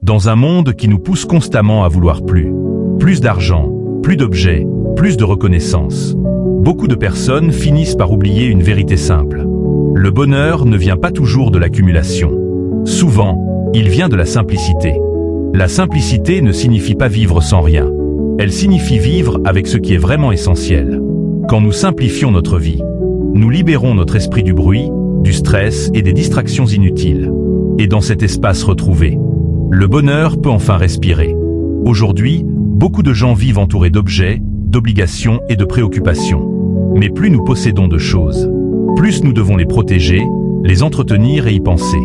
Dans un monde qui nous pousse constamment à vouloir plus d'argent, plus d'objets, plus de reconnaissance, beaucoup de personnes finissent par oublier une vérité simple. Le bonheur ne vient pas toujours de l'accumulation. Souvent, il vient de la simplicité. La simplicité ne signifie pas vivre sans rien. Elle signifie vivre avec ce qui est vraiment essentiel. Quand nous simplifions notre vie, nous libérons notre esprit du bruit, du stress et des distractions inutiles. Et dans cet espace retrouvé, le bonheur peut enfin respirer. Aujourd'hui, beaucoup de gens vivent entourés d'objets, d'obligations et de préoccupations. Mais plus nous possédons de choses, plus nous devons les protéger, les entretenir et y penser.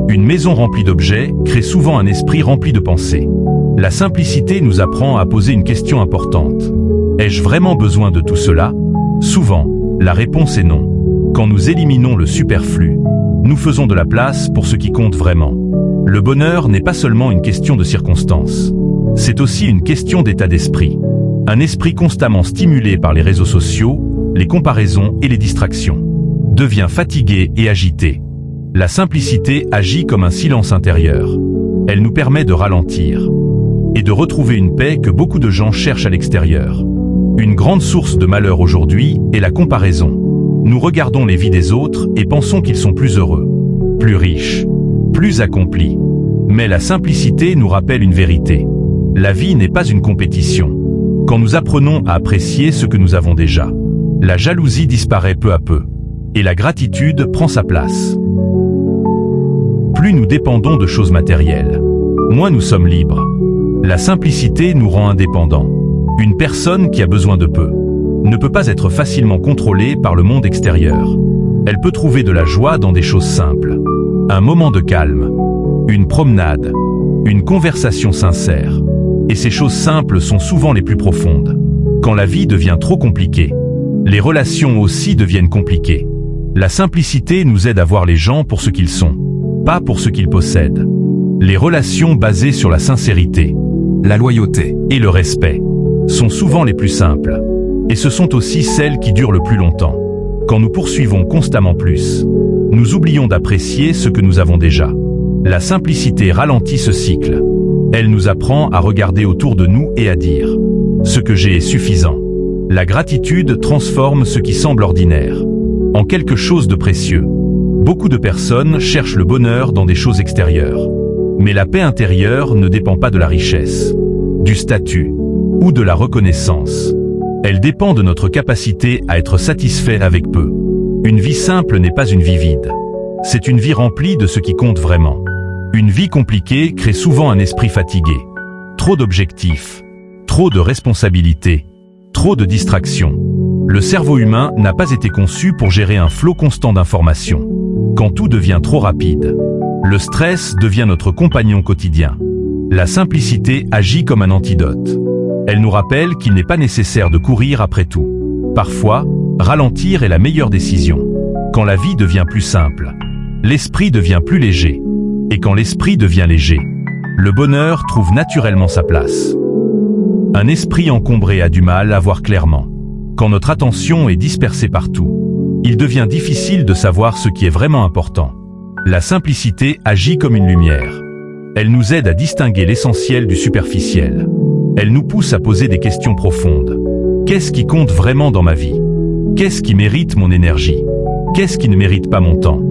Une maison remplie d'objets crée souvent un esprit rempli de pensées. La simplicité nous apprend à poser une question importante. Ai-je vraiment besoin de tout cela? Souvent, la réponse est non. Quand nous éliminons le superflu, nous faisons de la place pour ce qui compte vraiment. Le bonheur n'est pas seulement une question de circonstances. C'est aussi une question d'état d'esprit. Un esprit constamment stimulé par les réseaux sociaux, les comparaisons et les distractions devient fatigué et agité. La simplicité agit comme un silence intérieur. Elle nous permet de ralentir et de retrouver une paix que beaucoup de gens cherchent à l'extérieur. Une grande source de malheur aujourd'hui est la comparaison. Nous regardons les vies des autres et pensons qu'ils sont plus heureux, plus riches, plus accomplis. Mais la simplicité nous rappelle une vérité. La vie n'est pas une compétition. Quand nous apprenons à apprécier ce que nous avons déjà, la jalousie disparaît peu à peu, et la gratitude prend sa place. Plus nous dépendons de choses matérielles, moins nous sommes libres. La simplicité nous rend indépendants. Une personne qui a besoin de peu ne peut pas être facilement contrôlée par le monde extérieur. Elle peut trouver de la joie dans des choses simples. Un moment de calme, une promenade, une conversation sincère. Et ces choses simples sont souvent les plus profondes. Quand la vie devient trop compliquée, les relations aussi deviennent compliquées. La simplicité nous aide à voir les gens pour ce qu'ils sont, pas pour ce qu'ils possèdent. Les relations basées sur la sincérité, la loyauté et le respect sont souvent les plus simples. Et ce sont aussi celles qui durent le plus longtemps. Quand nous poursuivons constamment plus, nous oublions d'apprécier ce que nous avons déjà. La simplicité ralentit ce cycle. Elle nous apprend à regarder autour de nous et à dire « Ce que j'ai est suffisant ». La gratitude transforme ce qui semble ordinaire en quelque chose de précieux. Beaucoup de personnes cherchent le bonheur dans des choses extérieures. Mais la paix intérieure ne dépend pas de la richesse, du statut ou de la reconnaissance. Elle dépend de notre capacité à être satisfait avec peu. Une vie simple n'est pas une vie vide. C'est une vie remplie de ce qui compte vraiment. Une vie compliquée crée souvent un esprit fatigué. Trop d'objectifs, trop de responsabilités, trop de distractions. Le cerveau humain n'a pas été conçu pour gérer un flot constant d'informations. Quand tout devient trop rapide, le stress devient notre compagnon quotidien. La simplicité agit comme un antidote. Elle nous rappelle qu'il n'est pas nécessaire de courir après tout. Parfois, ralentir est la meilleure décision. Quand la vie devient plus simple, l'esprit devient plus léger. Et quand l'esprit devient léger, le bonheur trouve naturellement sa place. Un esprit encombré a du mal à voir clairement. Quand notre attention est dispersée partout, il devient difficile de savoir ce qui est vraiment important. La simplicité agit comme une lumière. Elle nous aide à distinguer l'essentiel du superficiel. Elle nous pousse à poser des questions profondes. Qu'est-ce qui compte vraiment dans ma vie? Qu'est-ce qui mérite mon énergie? Qu'est-ce qui ne mérite pas mon temps?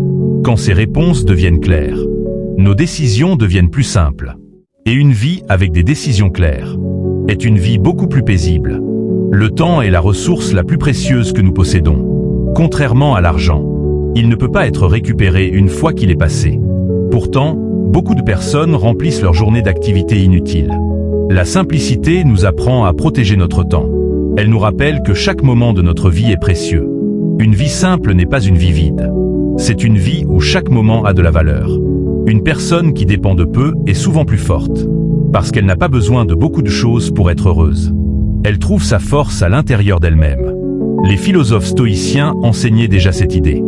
Quand ces réponses deviennent claires, nos décisions deviennent plus simples. Et une vie avec des décisions claires est une vie beaucoup plus paisible. Le temps est la ressource la plus précieuse que nous possédons. Contrairement à l'argent, il ne peut pas être récupéré une fois qu'il est passé. Pourtant, beaucoup de personnes remplissent leur journée d'activités inutiles. La simplicité nous apprend à protéger notre temps. Elle nous rappelle que chaque moment de notre vie est précieux. Une vie simple n'est pas une vie vide. C'est une vie où chaque moment a de la valeur. Une personne qui dépend de peu est souvent plus forte, parce qu'elle n'a pas besoin de beaucoup de choses pour être heureuse. Elle trouve sa force à l'intérieur d'elle-même. Les philosophes stoïciens enseignaient déjà cette idée.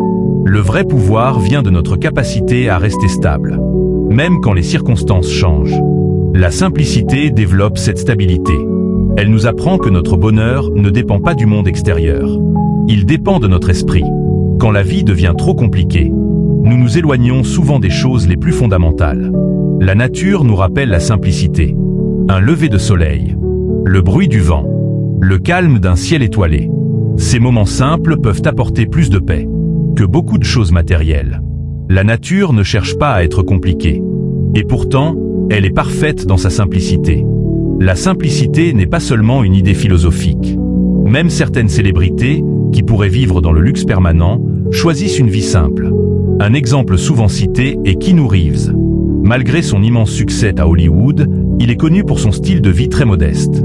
Le vrai pouvoir vient de notre capacité à rester stable, même quand les circonstances changent. La simplicité développe cette stabilité. Elle nous apprend que notre bonheur ne dépend pas du monde extérieur. Il dépend de notre esprit. Quand la vie devient trop compliquée, nous nous éloignons souvent des choses les plus fondamentales. La nature nous rappelle la simplicité. Un lever de soleil, le bruit du vent, le calme d'un ciel étoilé. Ces moments simples peuvent apporter plus de paix que beaucoup de choses matérielles. La nature ne cherche pas à être compliquée. Et pourtant, elle est parfaite dans sa simplicité. La simplicité n'est pas seulement une idée philosophique. Même certaines célébrités, qui pourraient vivre dans le luxe permanent, choisissent une vie simple. Un exemple souvent cité est Keanu Reeves. Malgré son immense succès à Hollywood, il est connu pour son style de vie très modeste.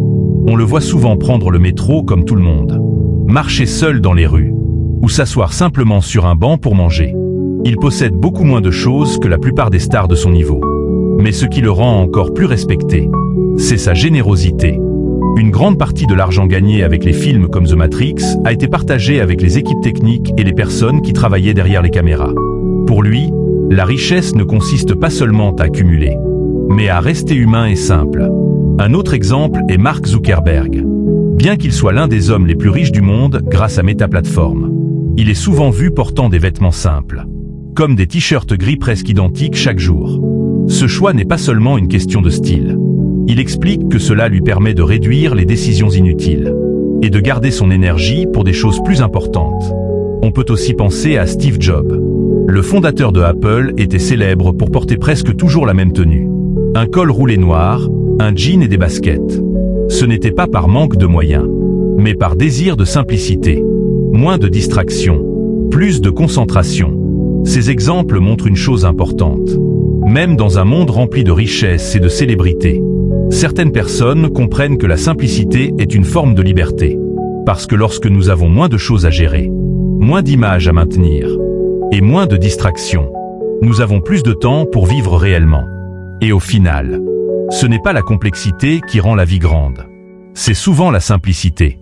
On le voit souvent prendre le métro comme tout le monde, marcher seul dans les rues, ou s'asseoir simplement sur un banc pour manger. Il possède beaucoup moins de choses que la plupart des stars de son niveau. Mais ce qui le rend encore plus respecté, c'est sa générosité. Une grande partie de l'argent gagné avec les films comme The Matrix a été partagé avec les équipes techniques et les personnes qui travaillaient derrière les caméras. Pour lui, la richesse ne consiste pas seulement à accumuler, mais à rester humain et simple. Un autre exemple est Mark Zuckerberg. Bien qu'il soit l'un des hommes les plus riches du monde grâce à Meta Platform, il est souvent vu portant des vêtements simples, comme des t-shirts gris presque identiques chaque jour. Ce choix n'est pas seulement une question de style. Il explique que cela lui permet de réduire les décisions inutiles et de garder son énergie pour des choses plus importantes. On peut aussi penser à Steve Jobs. Le fondateur de Apple était célèbre pour porter presque toujours la même tenue. Un col roulé noir, un jean et des baskets. Ce n'était pas par manque de moyens, mais par désir de simplicité. Moins de distractions, plus de concentration. Ces exemples montrent une chose importante. Même dans un monde rempli de richesses et de célébrités, certaines personnes comprennent que la simplicité est une forme de liberté. Parce que lorsque nous avons moins de choses à gérer, moins d'images à maintenir, et moins de distractions, nous avons plus de temps pour vivre réellement. Et au final, ce n'est pas la complexité qui rend la vie grande. C'est souvent la simplicité.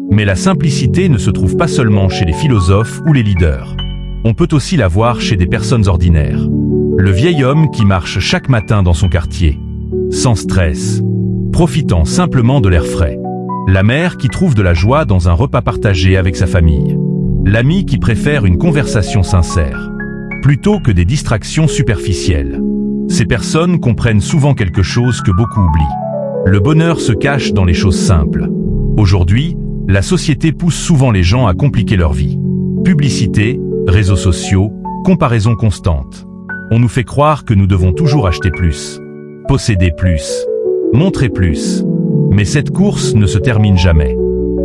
Mais la simplicité ne se trouve pas seulement chez les philosophes ou les leaders. On peut aussi la voir chez des personnes ordinaires. Le vieil homme qui marche chaque matin dans son quartier, sans stress, profitant simplement de l'air frais. La mère qui trouve de la joie dans un repas partagé avec sa famille. L'ami qui préfère une conversation sincère, plutôt que des distractions superficielles. Ces personnes comprennent souvent quelque chose que beaucoup oublient. Le bonheur se cache dans les choses simples. Aujourd'hui, la société pousse souvent les gens à compliquer leur vie. Publicité, réseaux sociaux, comparaison constante. On nous fait croire que nous devons toujours acheter plus, posséder plus, montrer plus. Mais cette course ne se termine jamais.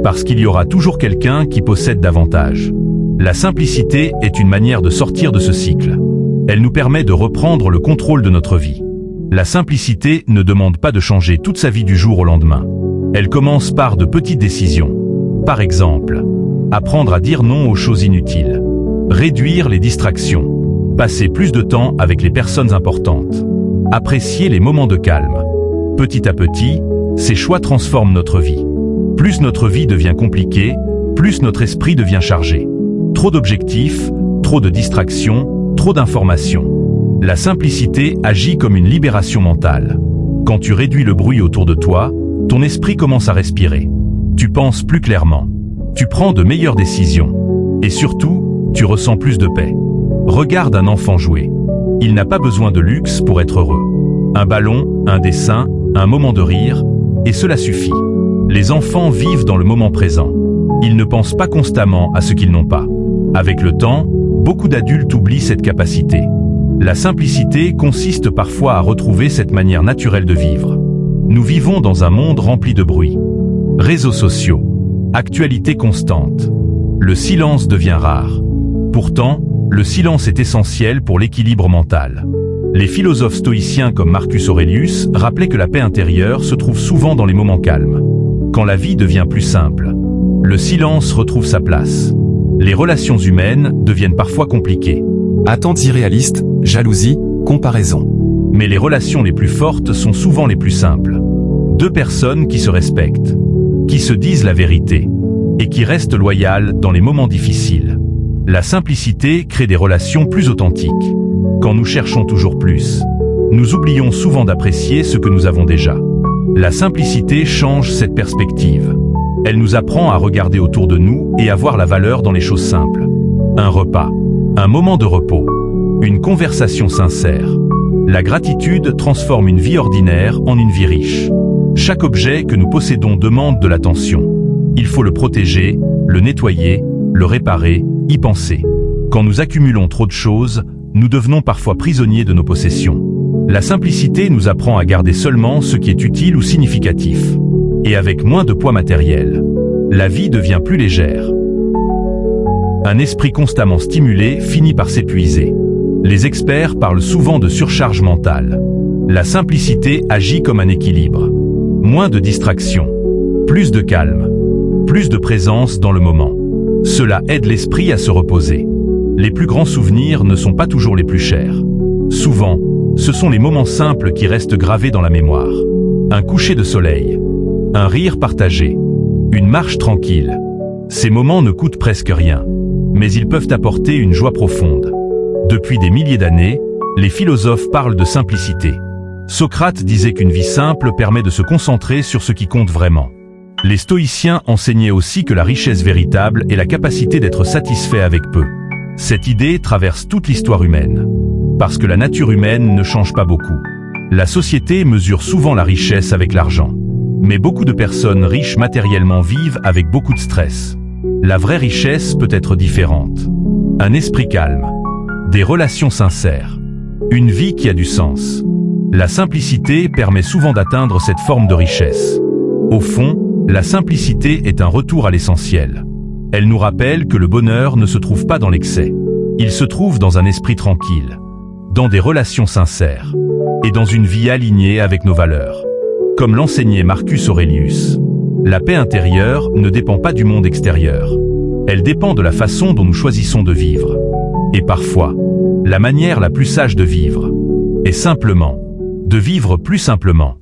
Parce qu'il y aura toujours quelqu'un qui possède davantage. La simplicité est une manière de sortir de ce cycle. Elle nous permet de reprendre le contrôle de notre vie. La simplicité ne demande pas de changer toute sa vie du jour au lendemain. Elle commence par de petites décisions. Par exemple, apprendre à dire non aux choses inutiles. Réduire les distractions. Passer plus de temps avec les personnes importantes. Apprécier les moments de calme. Petit à petit, ces choix transforment notre vie. Plus notre vie devient compliquée, plus notre esprit devient chargé. Trop d'objectifs, trop de distractions, trop d'informations. La simplicité agit comme une libération mentale. Quand tu réduis le bruit autour de toi, ton esprit commence à respirer. Tu penses plus clairement. Tu prends de meilleures décisions. Et surtout, tu ressens plus de paix. Regarde un enfant jouer. Il n'a pas besoin de luxe pour être heureux. Un ballon, un dessin, un moment de rire, et cela suffit. Les enfants vivent dans le moment présent. Ils ne pensent pas constamment à ce qu'ils n'ont pas. Avec le temps, beaucoup d'adultes oublient cette capacité. La simplicité consiste parfois à retrouver cette manière naturelle de vivre. Nous vivons dans un monde rempli de bruit. Réseaux sociaux, actualité constante. Le silence devient rare. Pourtant, le silence est essentiel pour l'équilibre mental. Les philosophes stoïciens comme Marcus Aurelius rappelaient que la paix intérieure se trouve souvent dans les moments calmes. Quand la vie devient plus simple, le silence retrouve sa place. Les relations humaines deviennent parfois compliquées. Attentes irréalistes, jalousie, comparaison. Mais les relations les plus fortes sont souvent les plus simples. Deux personnes qui se respectent, qui se disent la vérité, et qui restent loyales dans les moments difficiles. La simplicité crée des relations plus authentiques. Quand nous cherchons toujours plus, nous oublions souvent d'apprécier ce que nous avons déjà. La simplicité change cette perspective. Elle nous apprend à regarder autour de nous et à voir la valeur dans les choses simples. Un repas, un moment de repos, Une conversation sincère. La gratitude transforme une vie ordinaire en une vie riche. Chaque objet que nous possédons demande de l'attention. Il faut le protéger, le nettoyer, le réparer, y penser. Quand nous accumulons trop de choses, nous devenons parfois prisonniers de nos possessions. La simplicité nous apprend à garder seulement ce qui est utile ou significatif. Et avec moins de poids matériel, la vie devient plus légère. Un esprit constamment stimulé finit par s'épuiser. Les experts parlent souvent de surcharge mentale. La simplicité agit comme un équilibre. Moins de distractions, plus de calme, plus de présence dans le moment. Cela aide l'esprit à se reposer. Les plus grands souvenirs ne sont pas toujours les plus chers. Souvent, ce sont les moments simples qui restent gravés dans la mémoire. Un coucher de soleil, un rire partagé, une marche tranquille. Ces moments ne coûtent presque rien, mais ils peuvent apporter une joie profonde. Depuis des milliers d'années, les philosophes parlent de simplicité. Socrate disait qu'une vie simple permet de se concentrer sur ce qui compte vraiment. Les stoïciens enseignaient aussi que la richesse véritable est la capacité d'être satisfait avec peu. Cette idée traverse toute l'histoire humaine. Parce que la nature humaine ne change pas beaucoup. La société mesure souvent la richesse avec l'argent. Mais beaucoup de personnes riches matériellement vivent avec beaucoup de stress. La vraie richesse peut être différente. Un esprit calme. Des relations sincères. Une vie qui a du sens. La simplicité permet souvent d'atteindre cette forme de richesse. Au fond, la simplicité est un retour à l'essentiel. Elle nous rappelle que le bonheur ne se trouve pas dans l'excès. Il se trouve dans un esprit tranquille, dans des relations sincères, et dans une vie alignée avec nos valeurs. Comme l'enseignait Marcus Aurelius, la paix intérieure ne dépend pas du monde extérieur. Elle dépend de la façon dont nous choisissons de vivre. Et parfois, la manière la plus sage de vivre est simplement de vivre plus simplement.